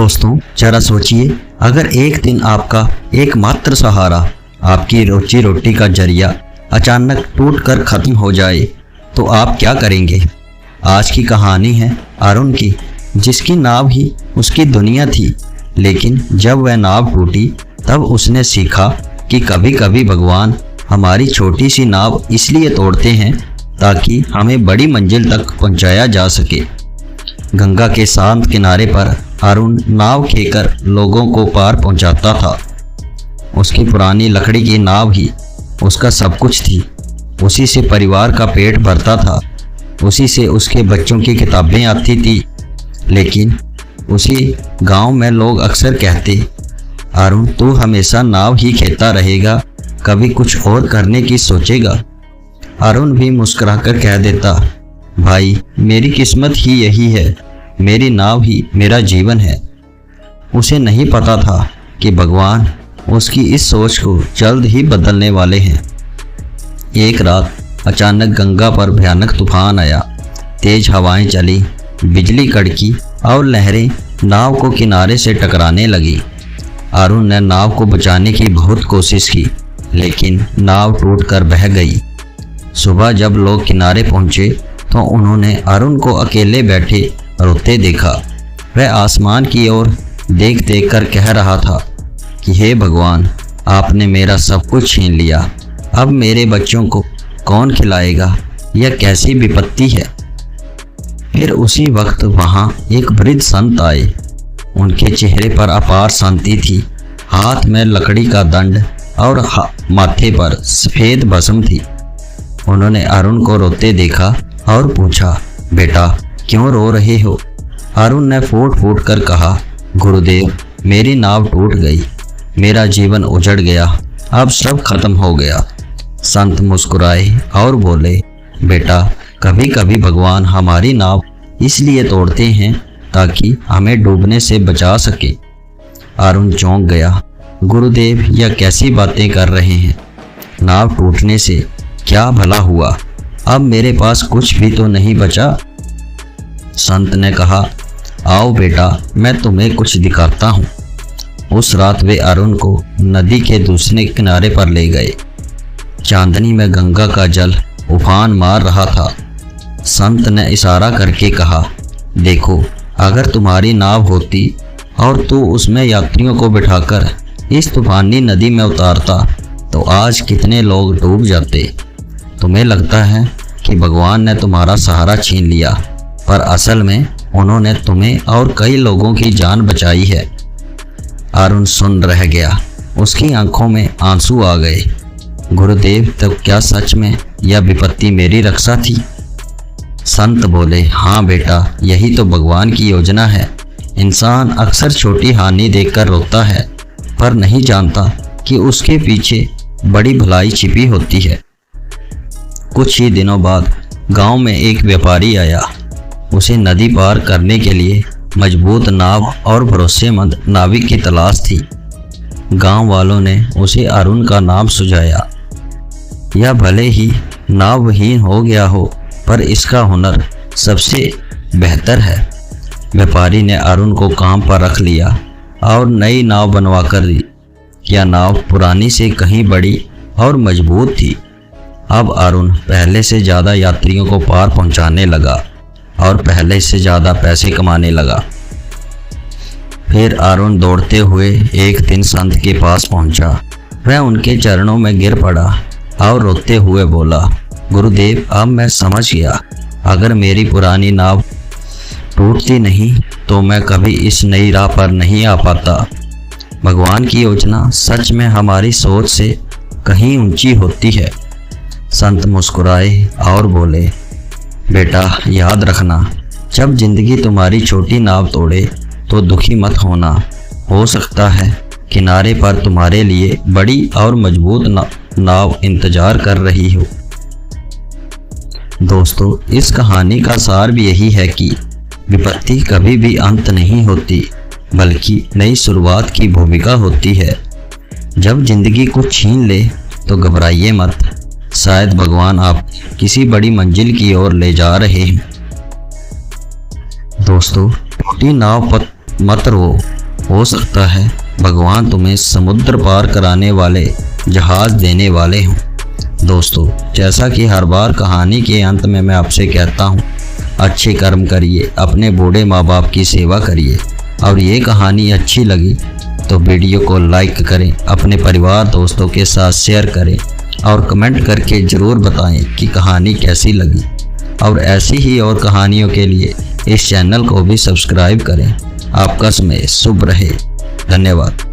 दोस्तों जरा सोचिए, अगर एक दिन आपका एकमात्र सहारा, आपकी रोजी रोटी का जरिया अचानक टूटकर खत्म हो जाए तो आप क्या करेंगे। आज की कहानी है अरुण की, जिसकी नाव ही उसकी दुनिया थी। लेकिन जब वह नाव टूटी तब उसने सीखा कि कभी कभी भगवान हमारी छोटी सी नाव इसलिए तोड़ते हैं ताकि हमें बड़ी मंजिल तक पहुंचाया जा सके। गंगा के शांत किनारे पर अरुण नाव खेकर लोगों को पार पहुंचाता था। उसकी पुरानी लकड़ी की नाव ही उसका सब कुछ थी। उसी से परिवार का पेट भरता था, उसी से उसके बच्चों की किताबें आती थी। लेकिन उसी गांव में लोग अक्सर कहते, अरुण तू हमेशा नाव ही खेता रहेगा, कभी कुछ और करने की सोचेगा। अरुण भी मुस्कुराकर कह देता, भाई मेरी किस्मत ही यही है, मेरी नाव ही मेरा जीवन है। उसे नहीं पता था कि भगवान उसकी इस सोच को जल्द ही बदलने वाले हैं। एक रात अचानक गंगा पर भयानक तूफान आया। तेज हवाएं चली, बिजली कड़की और लहरें नाव को किनारे से टकराने लगी। अरुण ने नाव को बचाने की बहुत कोशिश की, लेकिन नाव टूटकर बह गई। सुबह जब लोग किनारे पहुंचे तो उन्होंने अरुण को अकेले बैठे रोते देखा। वह आसमान की ओर देख देख कर कह रहा था कि हे भगवान, आपने मेरा सब कुछ छीन लिया, अब मेरे बच्चों को कौन खिलाएगा, यह कैसी विपत्ति है। फिर उसी वक्त वहां एक वृद्ध संत आए। उनके चेहरे पर अपार शांति थी। हाथ में लकड़ी का दंड और माथे पर सफ़ेद भस्म थी। उन्होंने अरुण को रोते देखा और पूछा, बेटा क्यों रो रहे हो। अरुण ने फूट फूट कर कहा, गुरुदेव मेरी नाव टूट गई, मेरा जीवन उजड़ गया, अब सब खत्म हो गया। संत मुस्कुराए और बोले, बेटा कभी कभी भगवान हमारी नाव इसलिए तोड़ते हैं ताकि हमें डूबने से बचा सके। अरुण चौंक गया, गुरुदेव यह कैसी बातें कर रहे हैं, नाव टूटने से क्या भला हुआ, अब मेरे पास कुछ भी तो नहीं बचा। संत ने कहा, आओ बेटा मैं तुम्हें कुछ दिखाता हूँ। उस रात वे अरुण को नदी के दूसरे किनारे पर ले गए। चांदनी में गंगा का जल उफान मार रहा था। संत ने इशारा करके कहा, देखो अगर तुम्हारी नाव होती और तू उसमें यात्रियों को बिठाकर इस तूफानी नदी में उतारता तो आज कितने लोग डूब जाते। तुम्हें लगता है कि भगवान ने तुम्हारा सहारा छीन लिया, पर असल में उन्होंने तुम्हें और कई लोगों की जान बचाई है। अरुण सुन रह गया, उसकी आंखों में आंसू आ गए। गुरुदेव तब क्या सच में यह विपत्ति मेरी रक्षा थी। संत बोले, हाँ बेटा यही तो भगवान की योजना है। इंसान अक्सर छोटी हानि देखकर रोता है, पर नहीं जानता कि उसके पीछे बड़ी भलाई छिपी होती है। कुछ ही दिनों बाद गांव में एक व्यापारी आया। उसे नदी पार करने के लिए मजबूत नाव और भरोसेमंद नाविक की तलाश थी। गांव वालों ने उसे अरुण का नाम सुझाया। यह भले ही नावहीन हो गया हो, पर इसका हुनर सबसे बेहतर है। व्यापारी ने अरुण को काम पर रख लिया और नई नाव बनवा कर दी। यह नाव पुरानी से कहीं बड़ी और मजबूत थी। अब अरुण पहले से ज़्यादा यात्रियों को पार पहुंचाने लगा और पहले से ज़्यादा पैसे कमाने लगा। फिर अरुण दौड़ते हुए एक दिन संत के पास पहुंचा। वह उनके चरणों में गिर पड़ा और रोते हुए बोला, गुरुदेव अब मैं समझ गया, अगर मेरी पुरानी नाव टूटती नहीं तो मैं कभी इस नई राह पर नहीं आ पाता। भगवान की योजना सच में हमारी सोच से कहीं ऊंची होती है। संत मुस्कुराए और बोले, बेटा याद रखना, जब जिंदगी तुम्हारी छोटी नाव तोड़े तो दुखी मत होना। हो सकता है किनारे पर तुम्हारे लिए बड़ी और मजबूत नाव इंतजार कर रही हो। दोस्तों इस कहानी का सार भी यही है कि विपत्ति कभी भी अंत नहीं होती, बल्कि नई शुरुआत की भूमिका होती है। जब जिंदगी को छीन ले तो घबराइए मत, शायद भगवान आप किसी बड़ी मंजिल की ओर ले जा रहे हैं। दोस्तों टूटी नाव मत रो, हो सकता है भगवान तुम्हें समुद्र पार कराने वाले जहाज देने वाले हों। दोस्तों, जैसा कि हर बार कहानी के अंत में मैं आपसे कहता हूँ, अच्छे कर्म करिए, अपने बूढ़े माँ बाप की सेवा करिए। और ये कहानी अच्छी लगी तो वीडियो को लाइक करें, अपने परिवार दोस्तों के साथ शेयर करें और कमेंट करके ज़रूर बताएं कि कहानी कैसी लगी। और ऐसी ही और कहानियों के लिए इस चैनल को भी सब्सक्राइब करें। आपका समय शुभ रहे। धन्यवाद।